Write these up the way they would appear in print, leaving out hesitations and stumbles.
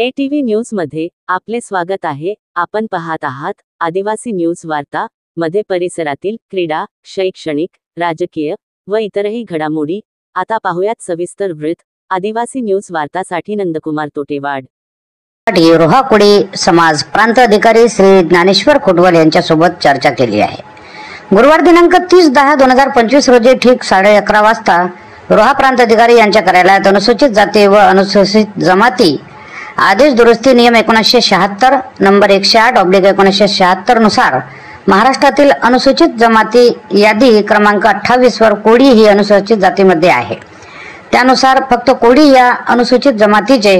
ATV news मध्ये आपले स्वागत आहे। आपण पाहत आहात आदिवासी न्यूज वार्ता मध्ये परिसरातील क्रीडा, शैक्षणिक, राजकीय व इतरही घडामोडी। आता पाहूयात सविस्तर वृत्त। आदिवासी न्यूज वार्तासाठी नंदकुमार तोटेवाड। रोहा कोळी समाज प्रांत अधिकारी श्री ज्ञानेश्वर खोटवल यांच्यासोबत चर्चा केली आहे। गुरुवार दिनांक 30/10/2025 रोजी ठीक 11:30 वाजता रोहा प्रांत अधिकारी यांच्या कार्यालयात अनुसूचित जाती व अनुसूचित जमाती आदेश दुरुस्ती नियम 1976 नंबर 108/1976 नुसार महाराष्ट्रातील अनुसूचित जमाती यादी क्रमांक 28 वर कोळी ही अनुसूचित जातीमध्ये आहे। त्यानुसार फक्त कोळी या अनुसूचित जमातीचे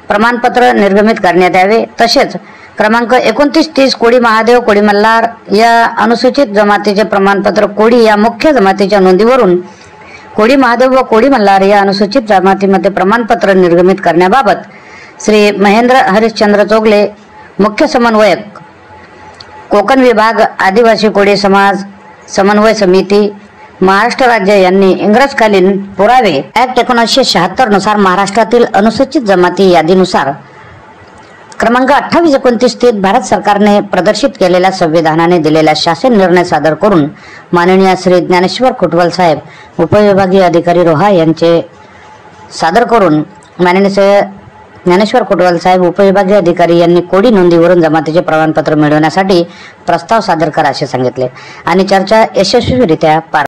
प्रमाणपत्र निर्गमित करण्यात यावे। तसेच क्रमांक 29-30 कोळी महादेव कोळी मल्हार या अनुसूचित जमातीचे प्रमाणपत्र कोळी या मुख्य जमातीच्या नोंदीवरून कोळी महादेव व कोळी मल्हार या अनुसूचित जमातीमध्ये प्रमाणपत्र निर्गमित करण्याबाबत श्री महेंद्र हरिश्चंद्र चोगले, मुख्य समन्वयक कोकण विभाग आदिवासी कोळी समाज समन्वय समिती महाराष्ट्र राज्य यांनी इंग्रजकालीन पुरावे ऍक्ट 1976 नुसार महाराष्ट्रातील अनुसूचित जमाती यादीनुसार क्रमांक 28-29-30 भारत सरकारने प्रदर्शित केलेल्या संविधानाने दिलेला शासन निर्णय सादर करून माननीय श्री ज्ञानेश्वर खोटवल साहेब उपविभागीय अधिकारी रोहा यांचे सादर करून माननीय ज्ञानेश्वर खोटवल साहेब उपविभागीय अधिकारी यांनी कोळी नोंदीवरून जमातीचे प्रमाणपत्र मिळवण्यासाठी प्रस्ताव सादर करा असे सांगितले आणि चर्चा यशस्वीरित्या पार